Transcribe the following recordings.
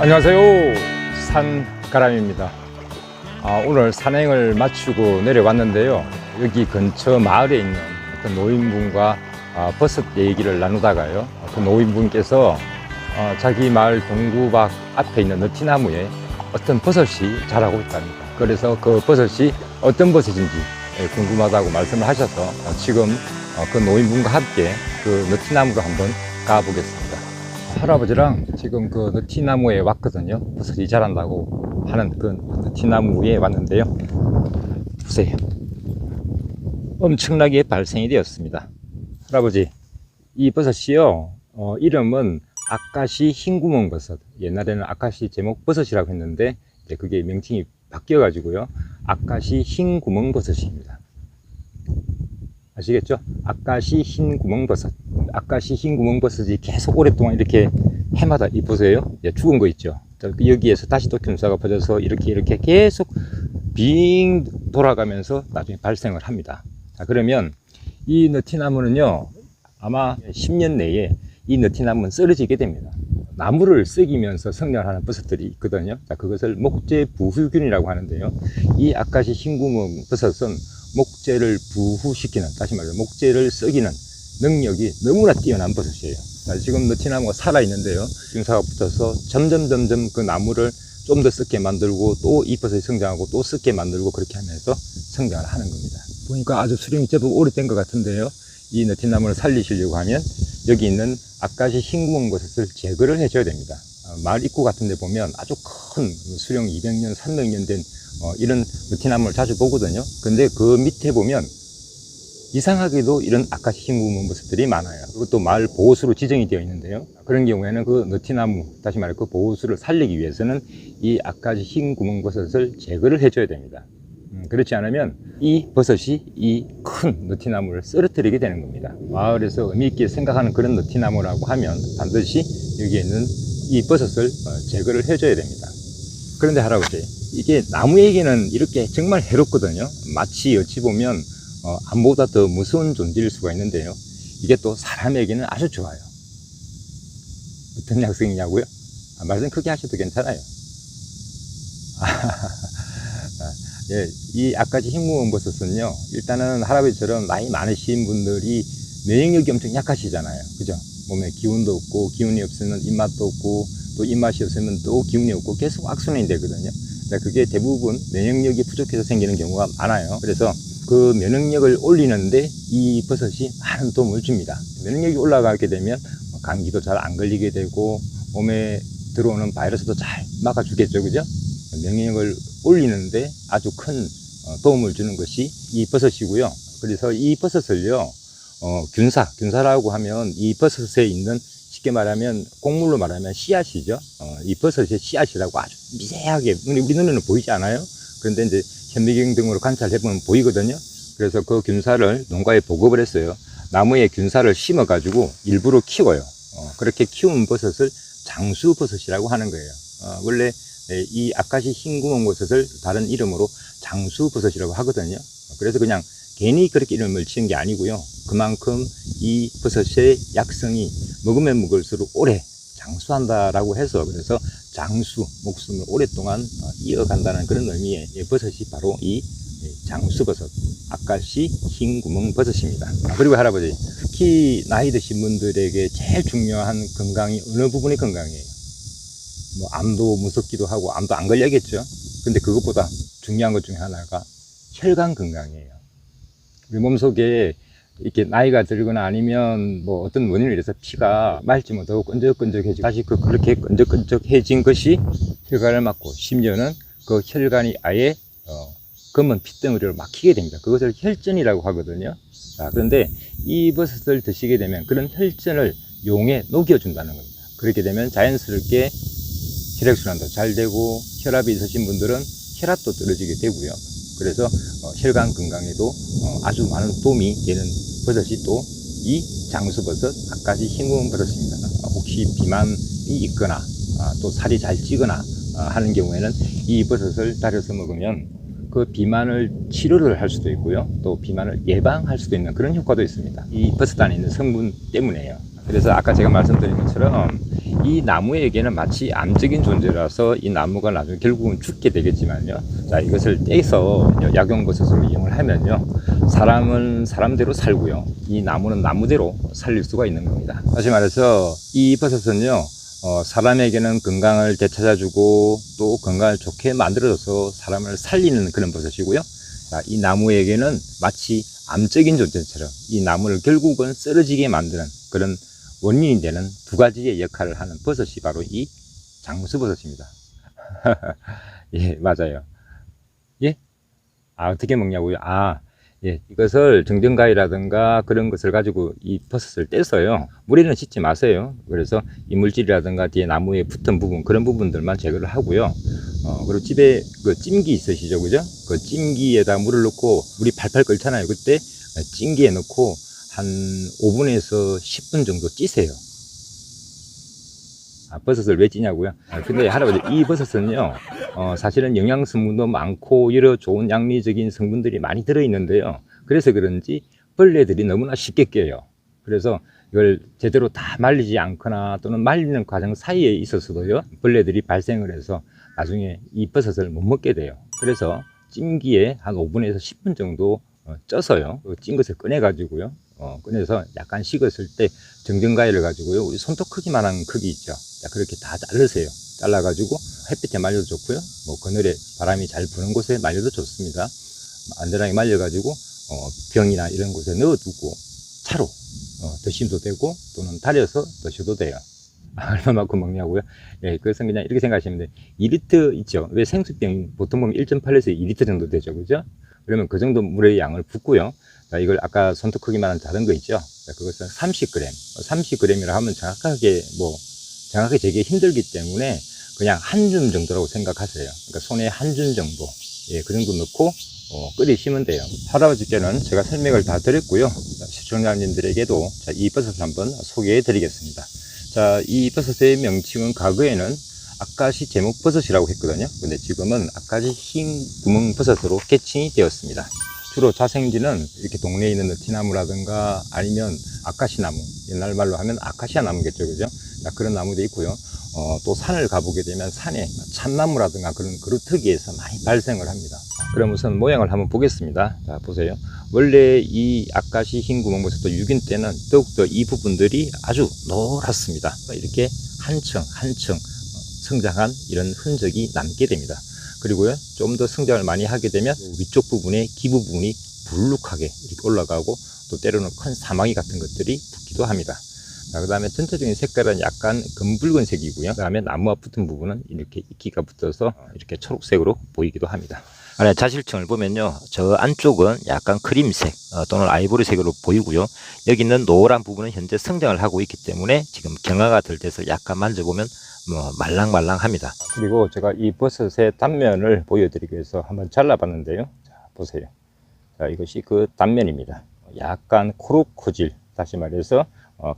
안녕하세요, 산가람입니다. 오늘 산행을 마치고 내려왔는데요, 여기 근처 마을에 있는 어떤 노인분과 버섯 얘기를 나누다가요, 그 노인분께서 자기 마을 동구박 앞에 있는 느티나무에 어떤 버섯이 자라고 있답니다. 그래서 그 버섯이 어떤 버섯인지 궁금하다고 말씀을 하셔서 지금 그 노인분과 함께 그 느티나무로 한번 가보겠습니다. 할아버지랑 지금 그 느티나무에 왔거든요. 버섯이 자란다고 하는 그 느티나무에 왔는데요, 보세요. 엄청나게 발생이 되었습니다. 할아버지, 이 버섯이요, 이름은 아카시 흰구멍버섯. 옛날에는 아카시 제목버섯이라고 했는데 이제 그게 명칭이 바뀌어 가지고요, 아카시 흰구멍버섯입니다. 아시겠죠? 아카시 흰구멍버섯. 아카시 흰구멍버섯이 계속 오랫동안 이렇게 해마다 이 보세요, 죽은 거 있죠? 여기에서 다시 또 균사가 퍼져서 이렇게 계속 빙 돌아가면서 나중에 발생을 합니다. 자, 그러면 이 느티나무는요, 아마 10년 내에 이 느티나무는 쓰러지게 됩니다. 나무를 썩이면서 성장하는 버섯들이 있거든요. 자, 그것을 목재 부후균이라고 하는데요, 이 아카시 흰구멍버섯은 목재를 부후시키는, 다시 말해서 목재를 썩이는 능력이 너무나 뛰어난 버섯이에요. 자, 지금 느티나무가 살아있는데요, 균사가 붙어서 점점 그 나무를 좀 더 썩게 만들고 또 이 버섯이 성장하고 또 썩게 만들고 그렇게 하면서 성장을 하는 겁니다. 보니까 아주 수령이 제법 오래된 것 같은데요, 이 느티나무를 살리시려고 하면 여기 있는 아카시 흰구멍버섯을 제거를 해줘야 됩니다. 마을 입구 같은 데 보면 아주 큰 수령 200년, 300년 된 이런 느티나무를 자주 보거든요. 근데 그 밑에 보면 이상하게도 이런 아카시 흰구멍버섯들이 많아요. 그것도 마을 보호수로 지정이 되어 있는데요, 그런 경우에는 그 느티나무, 다시 말해 그 보호수를 살리기 위해서는 이 아카시 흰구멍버섯을 제거를 해줘야 됩니다. 그렇지 않으면 이 버섯이 이 큰 느티나무를 쓰러뜨리게 되는 겁니다. 마을에서 의미있게 생각하는 그런 느티나무라고 하면 반드시 여기에 있는 이 버섯을 제거를 해줘야 됩니다. 그런데 할아버지, 이게 나무에게는 이렇게 정말 해롭거든요. 마치 어찌 보면 암보다 더 무서운 존재일 수가 있는데요, 이게 또 사람에게는 아주 좋아요. 어떤 약속이냐고요? 말씀 크게 하셔도 괜찮아요. 예, 이 아카시 흰구멍버섯은요, 일단은 할아버지처럼 나이 많으신 분들이免疫力이 엄청 약하시잖아요. 그죠? 몸에 기운도 없고, 기운이 없으면 입맛도 없고, 또 입맛이 없으면 또 기운이 없고, 계속 악순환이 되거든요. 그게 대부분 면역력이 부족해서 생기는 경우가 많아요. 그래서 그 면역력을 올리는데 이 버섯이 많은 도움을 줍니다. 면역력이 올라가게 되면 감기도 잘 안 걸리게 되고, 몸에 들어오는 바이러스도 잘 막아주겠죠. 그죠? 면역력을 올리는데 아주 큰 도움을 주는 것이 이 버섯이고요. 그래서 이 버섯을요, 균사라고 하면 이 버섯에 있는, 쉽게 말하면 곡물로 말하면 씨앗이죠. 이 버섯의 씨앗이라고 아주 미세하게 우리 눈에는 보이지 않아요. 그런데 이제 현미경 등으로 관찰해 보면 보이거든요. 그래서 그 균사를 농가에 보급을 했어요. 나무에 균사를 심어 가지고 일부러 키워요. 그렇게 키운 버섯을 장수버섯이라고 하는 거예요. 원래 이 아카시 흰구멍버섯을 다른 이름으로 장수버섯이라고 하거든요. 그래서 그냥 괜히 그렇게 이름을 지은 게 아니고요, 그만큼 이 버섯의 약성이 먹으면 먹을수록 오래 장수한다라고 해서, 그래서 장수, 목숨을 오랫동안 이어간다는 그런 의미의 버섯이 바로 이 장수버섯, 아카시 흰구멍버섯입니다. 그리고 할아버지, 특히 나이 드신 분들에게 제일 중요한 건강이 어느 부분이 건강이에요? 뭐 암도 무섭기도 하고 암도 안 걸려야겠죠. 근데 그것보다 중요한 것 중에 하나가 혈관 건강이에요. 우리 몸속에 이렇게 나이가 들거나 아니면 뭐 어떤 원인으로 인해서 피가 맑지 못하고 끈적끈적해지고, 다시 그렇게 끈적끈적해진 것이 혈관을 막고, 심지어는 그 혈관이 아예 검은 핏덩어리를 막히게 됩니다. 그것을 혈전이라고 하거든요. 자, 그런데 이 버섯을 드시게 되면 그런 혈전을 용에 녹여준다는 겁니다. 그렇게 되면 자연스럽게 혈액순환도 잘 되고, 혈압이 있으신 분들은 혈압도 떨어지게 되고요. 그래서 혈관 건강에도 아주 많은 도움이 되는 버섯이 또 이 장수버섯, 아카시 흰구멍버섯입니다. 혹시 비만이 있거나 또 살이 잘 찌거나 하는 경우에는 이 버섯을 달여서 먹으면 그 비만을 치료를 할 수도 있고요, 또 비만을 예방할 수도 있는 그런 효과도 있습니다. 이 버섯 안에 있는 성분 때문에요. 그래서 아까 제가 말씀드린 것처럼 이 나무에게는 마치 암적인 존재라서 이 나무가 나중에 결국은 죽게 되겠지만요. 자, 이것을 떼서 약용버섯으로 이용을 하면요. 사람은 사람대로 살고요. 이 나무는 나무대로 살릴 수가 있는 겁니다. 다시 말해서 이 버섯은요. 사람에게는 건강을 되찾아주고 또 건강을 좋게 만들어줘서 사람을 살리는 그런 버섯이고요. 자, 이 나무에게는 마치 암적인 존재처럼 이 나무를 결국은 쓰러지게 만드는 그런 원인이 되는 두 가지의 역할을 하는 버섯이 바로 이 장수버섯입니다. 예, 맞아요. 예? 어떻게 먹냐고요? 예, 이것을 정전가위라든가 그런 것을 가지고 이 버섯을 떼서요. 물에는 씻지 마세요. 그래서 이물질이라든가 뒤에 나무에 붙은 부분, 그런 부분들만 제거를 하고요. 그리고 집에 그 찜기 있으시죠? 그죠? 그 찜기에다 물을 넣고 물이 팔팔 끓잖아요. 그때 찜기에 넣고 한 5분에서 10분 정도 찌세요. 버섯을 왜 찌냐고요? 근데 할아버지, 이 버섯은요, 사실은 영양 성분도 많고 여러 좋은 양미적인 성분들이 많이 들어있는데요. 그래서 그런지 벌레들이 너무나 쉽게 껴요. 그래서 이걸 제대로 다 말리지 않거나 또는 말리는 과정 사이에 있어서도요, 벌레들이 발생을 해서 나중에 이 버섯을 못 먹게 돼요. 그래서 찜기에 한 5분에서 10분 정도 쪄서요, 찐 것을 꺼내 가지고요, 꺼내서 약간 식었을 때 정전가위를 가지고요, 우리 손톱 크기만한 크기 있죠. 자, 그렇게 다 자르세요. 잘라 가지고 햇빛에 말려도 좋고요, 뭐 그늘에 바람이 잘 부는 곳에 말려도 좋습니다. 안전하게 말려 가지고 병이나 이런 곳에 넣어두고 차로 드시도 되고 또는 달여서 드셔도 돼요. 얼마만큼 먹냐고요? 예, 그것은 그냥 이렇게 생각하시면 돼요. 2리터 있죠. 왜 생수병 보통 보면 1.8에서 2리터 정도 되죠. 그죠? 그러면 그 정도 물의 양을 붓고요. 자, 이걸 아까 손톱 크기만한 작은 거 있죠. 자, 그것은 30g. 30g이라 하면 정확하게 재기 힘들기 때문에 그냥 한 줌 정도라고 생각하세요. 그러니까 손에 한 줌 정도. 예, 그 정도 넣고 끓이시면 돼요. 할아버지께는 제가 설명을 다 드렸고요. 시청자님들에게도 이 버섯을 한번 소개해 드리겠습니다. 자, 이 버섯의 명칭은 과거에는 아까시 제목버섯이라고 했거든요. 근데 지금은 아까시 흰 구멍버섯으로 개칭이 되었습니다. 주로 자생지는 이렇게 동네에 있는 느티나무라든가 아니면 아카시나무, 옛날 말로 하면 아카시아 나무겠죠, 그죠? 자, 그런 나무도 있고요. 또 산을 가보게 되면 산에 참나무라든가 그런 그루터기에서 많이 발생을 합니다. 그럼 우선 모양을 한번 보겠습니다. 자, 보세요. 원래 이 아카시 흰 구멍버섯도 유균 때는 더욱더 이 부분들이 아주 노랗습니다. 이렇게 한층 한층 성장한 이런 흔적이 남게 됩니다. 그리고요, 좀 더 성장을 많이 하게 되면 위쪽 부분에 기부 부분이 불룩하게 이렇게 올라가고 또 때로는 큰 사마귀 같은 것들이 붙기도 합니다. 그 다음에 전체적인 색깔은 약간 검붉은색이고요. 그 다음에 나무와 붙은 부분은 이렇게 이끼가 붙어서 이렇게 초록색으로 보이기도 합니다. 안에 자실층을 보면요, 저 안쪽은 약간 크림색 또는 아이보리색으로 보이고요. 여기 있는 노란 부분은 현재 성장을 하고 있기 때문에 지금 경화가 덜 돼서 약간 만져보면 말랑말랑합니다. 그리고 제가 이 버섯의 단면을 보여드리기 위해서 한번 잘라봤는데요. 자, 보세요. 자, 이것이 그 단면입니다. 약간 코르코질, 다시 말해서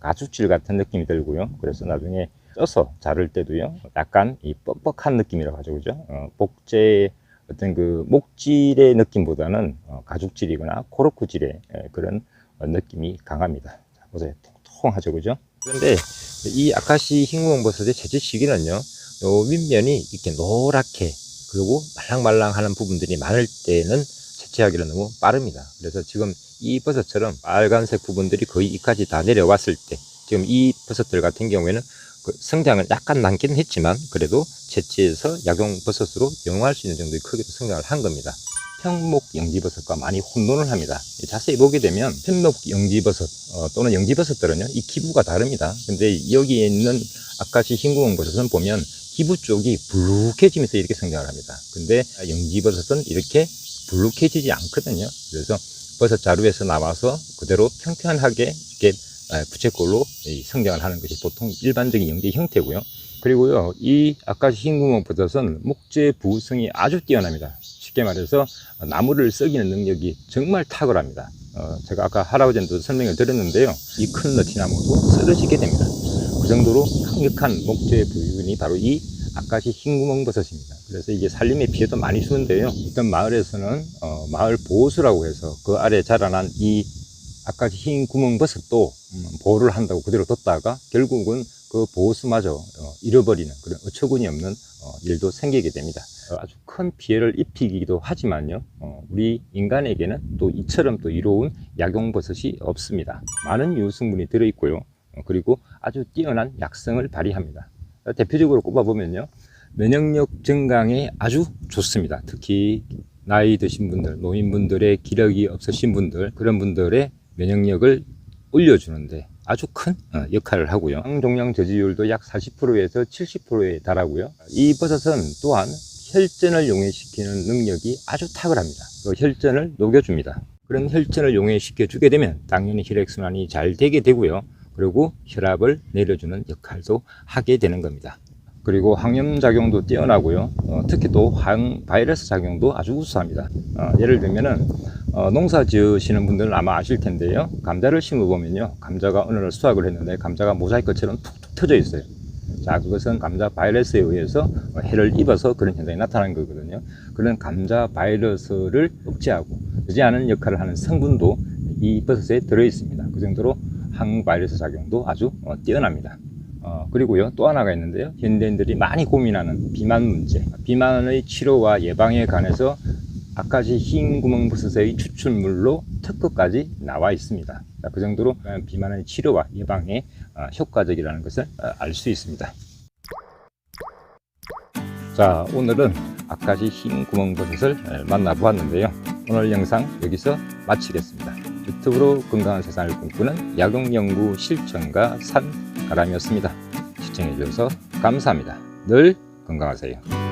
가죽질 같은 느낌이 들고요. 그래서 나중에 쪄서 자를 때도요, 약간 이 뻑뻑한 느낌이라고 하죠, 그죠? 복제의 어떤 그 목질의 느낌보다는 가죽질이거나 코르코질의 그런 느낌이 강합니다. 자, 보세요. 통통하죠, 그죠? 그런데 이 아카시 흰구멍버섯의 채취 시기는요, 요 윗면이 이렇게 노랗게 그리고 말랑말랑하는 부분들이 많을 때는 채취하기는 너무 빠릅니다. 그래서 지금 이 버섯처럼 빨간색 부분들이 거의 이까지 다 내려왔을 때, 지금 이 버섯들 같은 경우에는 그 성장을 약간 남기는 했지만 그래도 채취해서 약용버섯으로 이용할 수 있는 정도의 크기로 성장을 한 겁니다. 편목영지버섯과 많이 혼돈을 합니다. 자세히 보게 되면 편목영지버섯 또는 영지버섯들은요, 이 기부가 다릅니다. 근데 여기에 있는 아카시 흰구멍버섯은 보면 기부 쪽이 불룩해지면서 이렇게 성장을 합니다. 근데 영지버섯은 이렇게 불룩해지지 않거든요. 그래서 버섯 자루에서 나와서 그대로 평평하게 이렇게 부채꼴로 성장을 하는 것이 보통 일반적인 영지 형태고요. 그리고요, 이 아카시 흰구멍버섯은 목재 부성이 아주 뛰어납니다. 쉽게 말해서 나무를 썩이는 능력이 정말 탁월합니다. 제가 아까 할아버지한테도 설명을 드렸는데요, 이 큰 느티나무도 쓰러지게 됩니다. 그 정도로 강력한 목재 부윤이 바로 이 아카시 흰구멍버섯입니다. 그래서 이게 산림에 피해도 많이 주는데요, 어떤 마을에서는 마을 보호수라고 해서 그 아래 자라난 이 아카시 흰구멍버섯도 보호를 한다고 그대로 뒀다가 결국은 그 보호수마저 잃어버리는 그런 어처구니 없는 일도 생기게 됩니다. 아주 큰 피해를 입히기도 하지만요, 우리 인간에게는 또 이처럼 또 이로운 약용버섯이 없습니다. 많은 유효성분이 들어있고요, 그리고 아주 뛰어난 약성을 발휘합니다. 대표적으로 꼽아보면요, 면역력 증강에 아주 좋습니다. 특히 나이 드신 분들, 노인분들의 기력이 없으신 분들, 그런 분들의 면역력을 올려주는데 아주 큰 역할을 하고요. 항종양 저지율도 약 40%에서 70%에 달하고요. 이 버섯은 또한 혈전을 용해시키는 능력이 아주 탁월합니다. 그 혈전을 녹여줍니다. 그런 혈전을 용해시켜 주게 되면 당연히 혈액순환이 잘 되게 되고요. 그리고 혈압을 내려주는 역할도 하게 되는 겁니다. 그리고 항염작용도 뛰어나고요. 특히 또 항바이러스 작용도 아주 우수합니다. 예를 들면은 농사 지으시는 분들은 아마 아실 텐데요, 감자를 심어보면요, 감자가 어느 날 수확을 했는데 감자가 모자이크처럼 툭툭 터져 있어요. 자, 그것은 감자 바이러스에 의해서 해를 입어서 그런 현상이 나타나는 거거든요. 그런 감자 바이러스를 억제하고 유지하는 역할을 하는 성분도 이 버섯에 들어 있습니다. 그 정도로 항바이러스 작용도 아주 뛰어납니다. 그리고요, 또 하나가 있는데요, 현대인들이 많이 고민하는 비만 문제, 비만의 치료와 예방에 관해서 아카시 흰 구멍버섯의 추출물로 특허까지 나와 있습니다. 그 정도로 비만의 치료와 예방에 효과적이라는 것을 알 수 있습니다. 자, 오늘은 아카시 흰 구멍버섯을 만나보았는데요, 오늘 영상 여기서 마치겠습니다. 유튜브로 건강한 세상을 꿈꾸는 약용연구 실천가 산가람이었습니다. 시청해 주셔서 감사합니다. 늘 건강하세요.